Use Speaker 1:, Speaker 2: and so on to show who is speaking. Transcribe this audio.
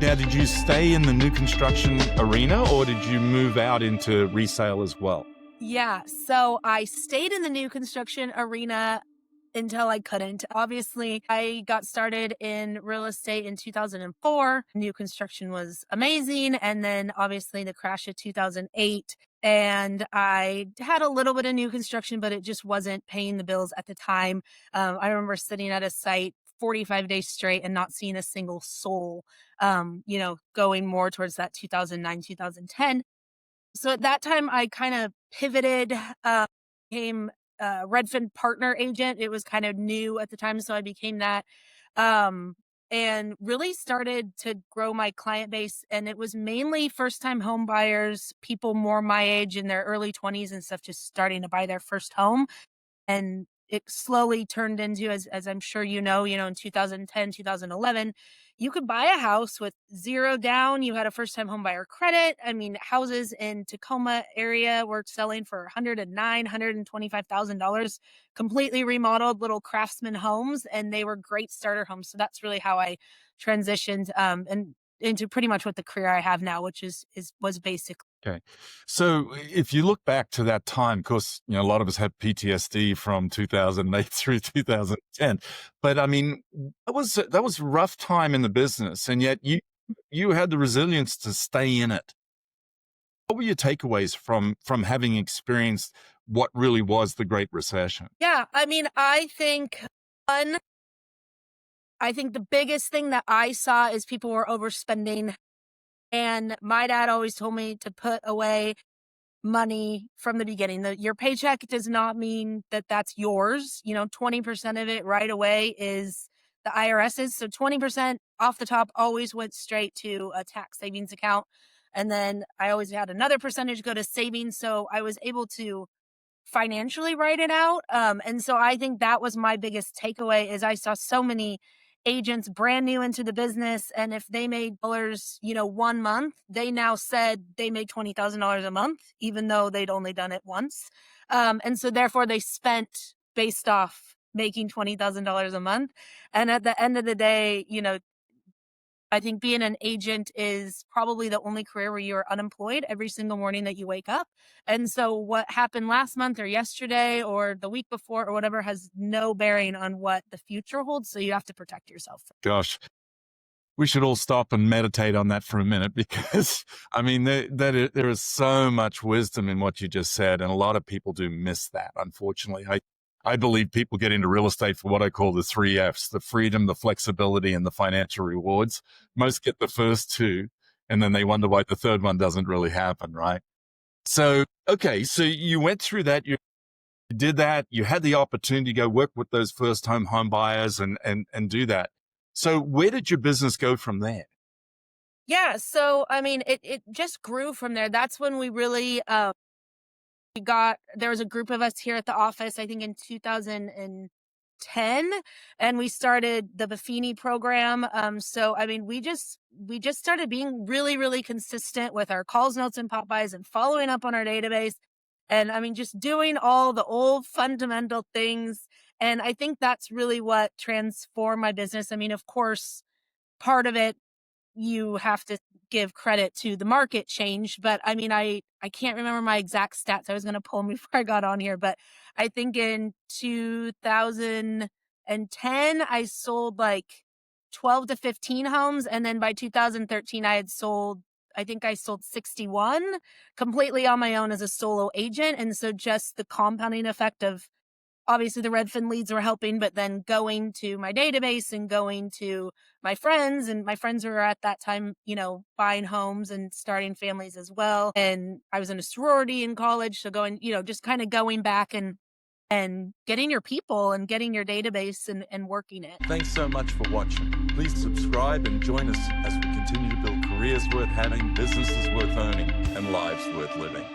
Speaker 1: Now, did you stay in the new construction arena or did you move out into resale as well?
Speaker 2: Yeah, so I stayed in the new construction arena until I couldn't. Obviously, I got started in real estate in 2004. New construction was amazing. And then obviously the crash of 2008. And I had a little bit of new construction, but it just wasn't paying the bills at the time. I remember sitting at a site 45 days straight and not seeing a single soul, going more towards that 2009, 2010. So at that time, I kind of pivoted, became a Redfin partner agent. It was kind of new at the time, so I became that, um, and really started to grow my client base. And it was mainly first-time home buyers, people more my age in their early 20s and stuff, just starting to buy their first home. And it slowly turned into, as I'm sure in 2010, 2011, you could buy a house with zero down. You had a first time home buyer credit. I mean, houses in Tacoma area were selling for $125,000, completely remodeled little craftsman homes, and they were great starter homes. So that's really how I transitioned and into pretty much what the career I have now, which was basic.
Speaker 1: Okay. So if you look back to that time, of course, a lot of us have PTSD from 2008 through 2010, but I mean, that was a rough time in the business. And yet you had the resilience to stay in it. What were your takeaways from having experienced what really was the Great Recession?
Speaker 2: Yeah, I mean, one, I think the biggest thing that I saw is people were overspending. And my dad always told me to put away money from the beginning. Your paycheck does not mean that that's yours. 20% of it right away is the IRS's. So 20% off the top always went straight to a tax savings account. And then I always had another percentage go to savings. So I was able to financially write it out. And so I think that was my biggest takeaway is I saw so many agents brand new into the business. And if they made dollars, 1 month, they now said they made $20,000 a month, even though they'd only done it once. And so therefore they spent based off making $20,000 a month. And at the end of the day, I think being an agent is probably the only career where you're unemployed every single morning that you wake up. And so what happened last month or yesterday or the week before or whatever has no bearing on what the future holds. So you have to protect yourself.
Speaker 1: Gosh, we should all stop and meditate on that for a minute because, I mean, there is so much wisdom in what you just said. And a lot of people do miss that, unfortunately. I believe people get into real estate for what I call the 3 F's, the freedom, the flexibility, and the financial rewards. Most get the first two, and then they wonder why the third one doesn't really happen, right? So, okay, so you went through that, you did that, you had the opportunity to go work with those first home buyers and do that. So where did your business go from there?
Speaker 2: Yeah. So, I mean, it just grew from there. That's when we really, there was a group of us here at the office, I think in 2010, and we started the Buffini program. So, I mean, we just started being really, really consistent with our calls, notes, and pop-bys and following up on our database. And I mean, just doing all the old fundamental things. And I think that's really what transformed my business. I mean, of course, part of it, you have to give credit to the market change. But I mean, I can't remember my exact stats. I was going to pull them before I got on here, but I think in 2010, I sold like 12 to 15 homes. And then by 2013, I sold 61 completely on my own as a solo agent. And so just the compounding effect of obviously the Redfin leads were helping, but then going to my database and going to my friends, and my friends were at that time, buying homes and starting families as well. And I was in a sorority in college. So going, just kind of going back and getting your people and getting your database and working it.
Speaker 1: Thanks so much for watching. Please subscribe and join us as we continue to build careers worth having, businesses worth owning, and lives worth living.